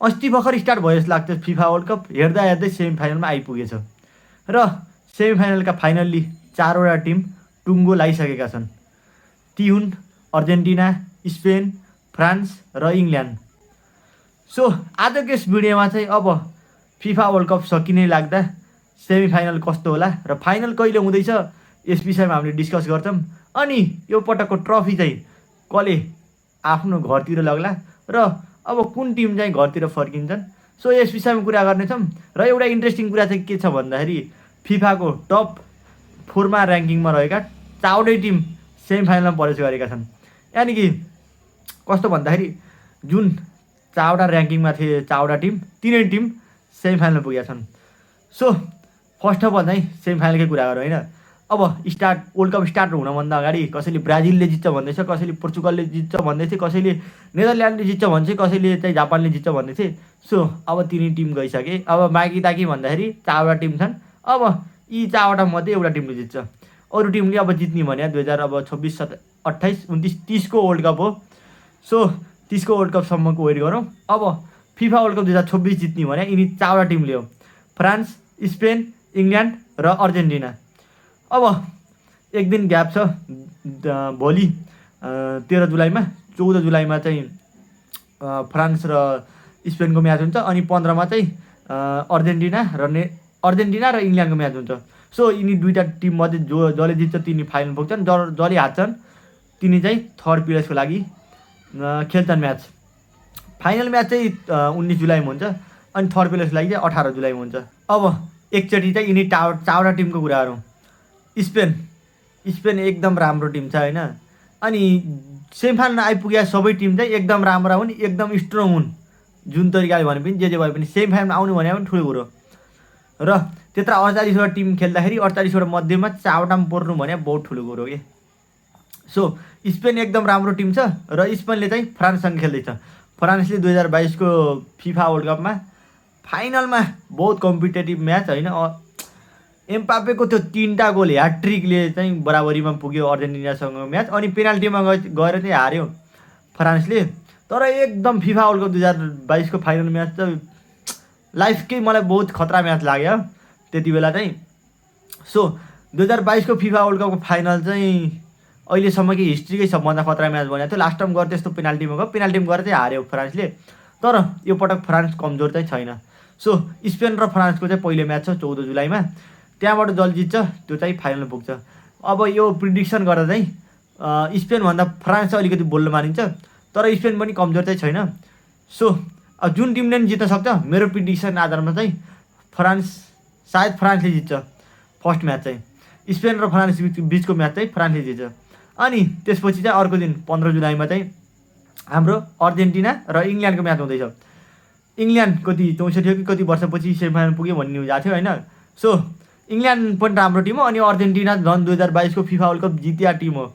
अस्ति भर्खर स्टार्ट भयो जस्तो लाग्छ फिफा वर्ल्ड कप। हेर्दा हेर्दै सेमिफाइनलमा आइपुगेछ र सेमिफाइनलका फाइनल्ली 4वटा टिम टुङ्गो लागिसकेका छन्। ती हुन् अर्जेन्टिना, स्पेन, फ्रान्स र इङ्ल्यान्ड। सो आजको यस भिडियोमा चाहिँ अब फिफा वर्ल्ड कप सकिने लाग्दा सेमिफाइनल कस्तो होला र फाइनल कहिले हुँदैछ यस विषयमा हामीले डिस्कस गर्छौँ। अनि यो पटकको ट्रफी चाहिँ कसले आफ्नो घरतिर लग्ला र अब कुन टिम चाहिँ घरतिर फर्किन्छन्, सो यस विषयमा कुरा गर्नेछौँ। र एउटा इन्ट्रेस्टिङ कुरा चाहिँ के छ भन्दाखेरि फिफाको टप 4मा ऱ्याङ्किङमा रहेका 4वटै टिम सेमिफाइनलमा प्रवेश गरेका छन्। यानि कि कस्तो भन्दाखेरि जुन 4वटा ऱ्याङ्किङमा थिए 4वटा टिम, तिनै टिम सेमिफाइनलमा पुगेका छन्। सो फर्स्ट अफ अल चाहिँ सेमिफाइनलकै कुरा गरौँ होइन। अब वर्ल्ड कप स्टार्ट हुनभन्दा अगाडि कसैले ब्राजिलले जित्छ भन्दैछ, कसैले पोर्चुगलले जित्छ भन्दै थिए, कसैले नेदरल्यान्डले जित्छ भन्छ, कसैले चाहिँ जापानले जित्छ भन्दै थिए। सो अब तिनै टिम गइसके। अब बाँकी ताकि भन्दाखेरि 4वटा टिम छन्। अब यी 4वटा मध्ये एउटा टिमले जित्छ। अरू टिमले अब जित्ने भने 2026, 27, 28, 29, 30को वर्ल्ड कप हो। सो 30को वर्ल्ड कपसम्मको वेट गरौँ। अब फिफा वर्ल्ड कप 2026 जित्ने भने यिनी 4वटा टिमले हो, फ्रान्स, स्पेन, इङ्ल्यान्ड र अर्जेन्टिना। अब एक दिन ग्याप छ। भोलि 13 जुलाईमा, 14 जुलाईमा चाहिँ फ्रान्स र स्पेनको म्याच हुन्छ। अनि 15मा चाहिँ अर्जेन्टिना र इङ्ल्यान्डको म्याच हुन्छ। सो यिनी दुईवटा टिममध्ये जसले जित्छ तिनी फाइनल पुग्छन्, जसले हार्छन् तिनी चाहिँ थर्ड प्लेसको लागि खेल्छन् म्याच। फाइनल म्याच चाहिँ 19 जुलाईमा हुन्छ अनि थर्ड प्लेसको लागि चाहिँ 18 जुलाईमा हुन्छ। अब एकचोटि चाहिँ यिनी 4वटा टिमको कुरा गरौँ। स्पेन एकदम राम्रो टिम छ होइन। अनि सेमिफाइनलमा आइपुगेका सबै टिम चाहिँ एकदम राम्रा हुन्, एकदम स्ट्रङ हुन्। जुन तरिकाले भने पनि जे भए पनि सेमिफाइनलमा आउनु भने पनि ठुलो कुरो। र त्यत्रा 48वटा टिम खेल्दाखेरि 48वटा मध्येमा 4वटामा पर्नु भने बहुत ठुलो कुरो के। सो स्पेन एकदम राम्रो टिम छ र स्पेनले चाहिँ फ्रान्ससँग खेल्दैछ। फ्रान्सले 2022को फिफा वर्ल्ड कपमा फाइनलमा बहुत कम्पिटेटिभ म्याच होइन। एम्बापेको त्यो 3टा गोल ह्याट्रिकले चाहिँ बराबरीमा पुग्यो अर्जेन्टिनासँग म्याच। अनि पेनाल्टीमा गएर चाहिँ हार्यो फ्रान्सले। तर एकदम फिफा वर्ल्ड कप 2022को फाइनल म्याच चाहिँ लाइफकै मलाई बहुत खतरा म्याच लाग्यो त्यति बेला चाहिँ। सो 2022को फिफा वर्ल्ड कपको फाइनल चाहिँ अहिलेसम्मकै हिस्ट्रीकै सबभन्दा खतरा म्याच बनेको थियो। लास्ट टाइम गएर त्यस्तो पेनाल्टीमा गयो, पेनाल्टीमा गएर चाहिँ हार्यो फ्रान्सले। तर यो पटक फ्रान्स कमजोर चाहिँ छैन। सो स्पेन र फ्रान्सको चाहिँ पहिलो म्याच छ 14 जुलाईमा। त्यहाँबाट जसले जित्छ त्यो चाहिँ फाइनल पुग्छ। अब यो प्रिडिक्सन गर्दा चाहिँ स्पेनभन्दा फ्रान्स चाहिँ अलिकति बोल्न मानिन्छ, तर स्पेन पनि कमजोर चाहिँ छैन। सो अब जुन टिमले पनि जित्न सक्छ। मेरो प्रिडिक्सन आधारमा चाहिँ सायद फ्रान्सले जित्छ फर्स्ट म्याच चाहिँ। स्पेन र फ्रान्स बिचको म्याच चाहिँ फ्रान्सले जित्छ। अनि त्यसपछि चाहिँ अर्को दिन 15 जुलाईमा चाहिँ हाम्रो अर्जेन्टिना र इङ्ल्यान्डको म्याच हुँदैछ। इङ्ल्यान्ड कति 64 हो कि कति वर्षपछि सेमिफाइनल पुग्यो भन्ने न्युज आएको थियो होइन। सो इङ्ल्यान्ड पनि राम्रो टिम हो अनि अर्जेन्टिना झन् 2022को फिफा वर्ल्ड कप जितिया टिम हो।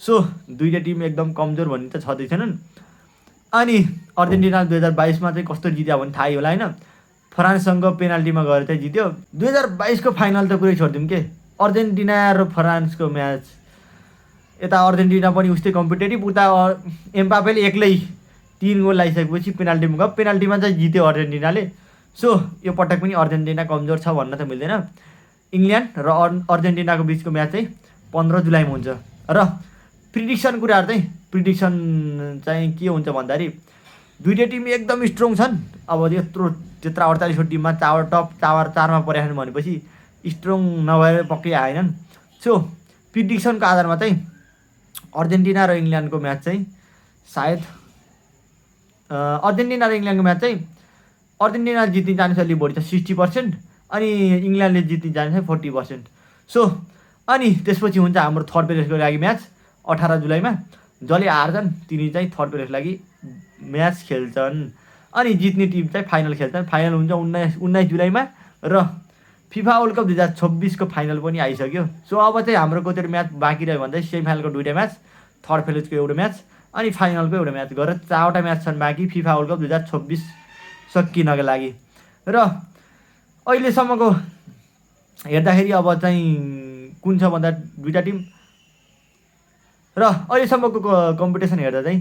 सो दुईवटा टिम एकदम कमजोर भन्ने त छँदैछन्। अनि अर्जेन्टिना 2022मा चाहिँ कस्तो जित्यो भने थाहै होला होइन। फ्रान्ससँग पेनाल्टीमा गएर चाहिँ जित्यो। 2022को फाइनल त कुरै छोडिदिउँ के, अर्जेन्टिना र फ्रान्सको म्याच यता अर्जेन्टिना पनि उस्तै कम्पिटेटिभ, उता एम्बापेले एक्लै 3 गोल लगाइसकेपछि पेनाल्टीमा गयो, पेनाल्टीमा चाहिँ जित्यो अर्जेन्टिनाले। सो यो पटक पनि अर्जेन्टिना कमजोर छ भन्न त मिल्दैन। इङ्ल्यान्ड र अर्जेन्टिनाको बिचको म्याच चाहिँ 15 जुलाईमा हुन्छ। र प्रिडिक्सन कुराहरू चाहिँ के हुन्छ भन्दाखेरि दुईवटा टिम एकदम स्ट्रङ छन्। अब त्यत्रा 48 टिममा टप 4मा परेका छन् भनेपछि स्ट्रङ नभएर पक्कै आएनन्। सो प्रिडिक्सनको आधारमा चाहिँ अर्जेन्टिना र इङ्ल्यान्डको म्याच चाहिँ सायद अर्जेन्टिना र इङ्ल्यान्डको म्याच चाहिँ अर्जेन्टिना जित्ने चान्स अलिक बढी छ 60%, अनि इङ्ल्यान्डले जित्ने चान्स चाहिँ 40%। सो अनि त्यसपछि हुन्छ हाम्रो थर्ड प्लेसको लागि म्याच 18 जुलाईमा। जसले हार्छन् तिनी चाहिँ थर्ड प्लेसको लागि म्याच खेल्छन् अनि जित्ने टिम चाहिँ फाइनल खेल्छन्। फाइनल हुन्छ 19 जुलाईमा र फिफा वर्ल्ड कप 2026को फाइनल पनि आइसक्यो। सो अब चाहिँ हाम्रो कतिवटा म्याच बाँकी रह्यो भन्दा सेमिफाइनलको 2टा म्याच, थर्ड प्लेसको एउटा म्याच अनि फाइनलको एउटा म्याच गरेर 4वटा म्याच छन् बाँकी फिफा वर्ल्ड कप 2026 सकिनको लागि। र अहिलेसम्मको हेर्दाखेरि अब चाहिँ कुन छ भन्दा 2टा टिम र अहिलेसम्मको कम्पिटिसन हेर्दा चाहिँ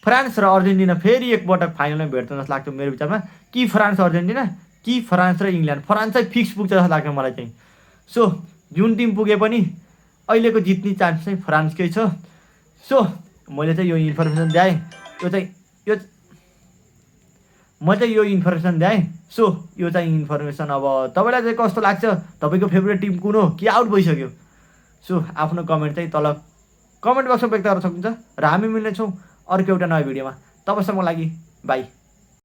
फ्रान्स र अर्जेन्टिना फेरि एकपटक फाइनलमा भेट्छ जस्तो लाग्छ मेरो विचारमा, कि फ्रान्स अर्जेन्टिना कि फ्रान्स र इङ्ल्यान्ड। फ्रान्स चाहिँ फिक्स पुग्छ जस्तो लाग्छ मलाई चाहिँ। सो जुन टिम पुगे पनि अहिलेको जित्ने चान्स चाहिँ फ्रान्सकै छ। सो मैले चाहिँ यो इन्फर्मेसन दिएँ, यो इन्फर्मेसन दिएँ। सो यो चाहिँ इन्फर्मेसन अब तपाईँलाई चाहिँ कस्तो लाग्छ, तपाईँको फेभरेट टिम कुन हो कि आउट भइसक्यो? सो आफ्नो कमेन्ट चाहिँ तल कमेन्ट बक्समा व्यक्त गर्न सक्नुहुन्छ र हामी मिल्नेछौँ अर्को एउटा नयाँ भिडियोमा। तबसम्मको लागि बाई।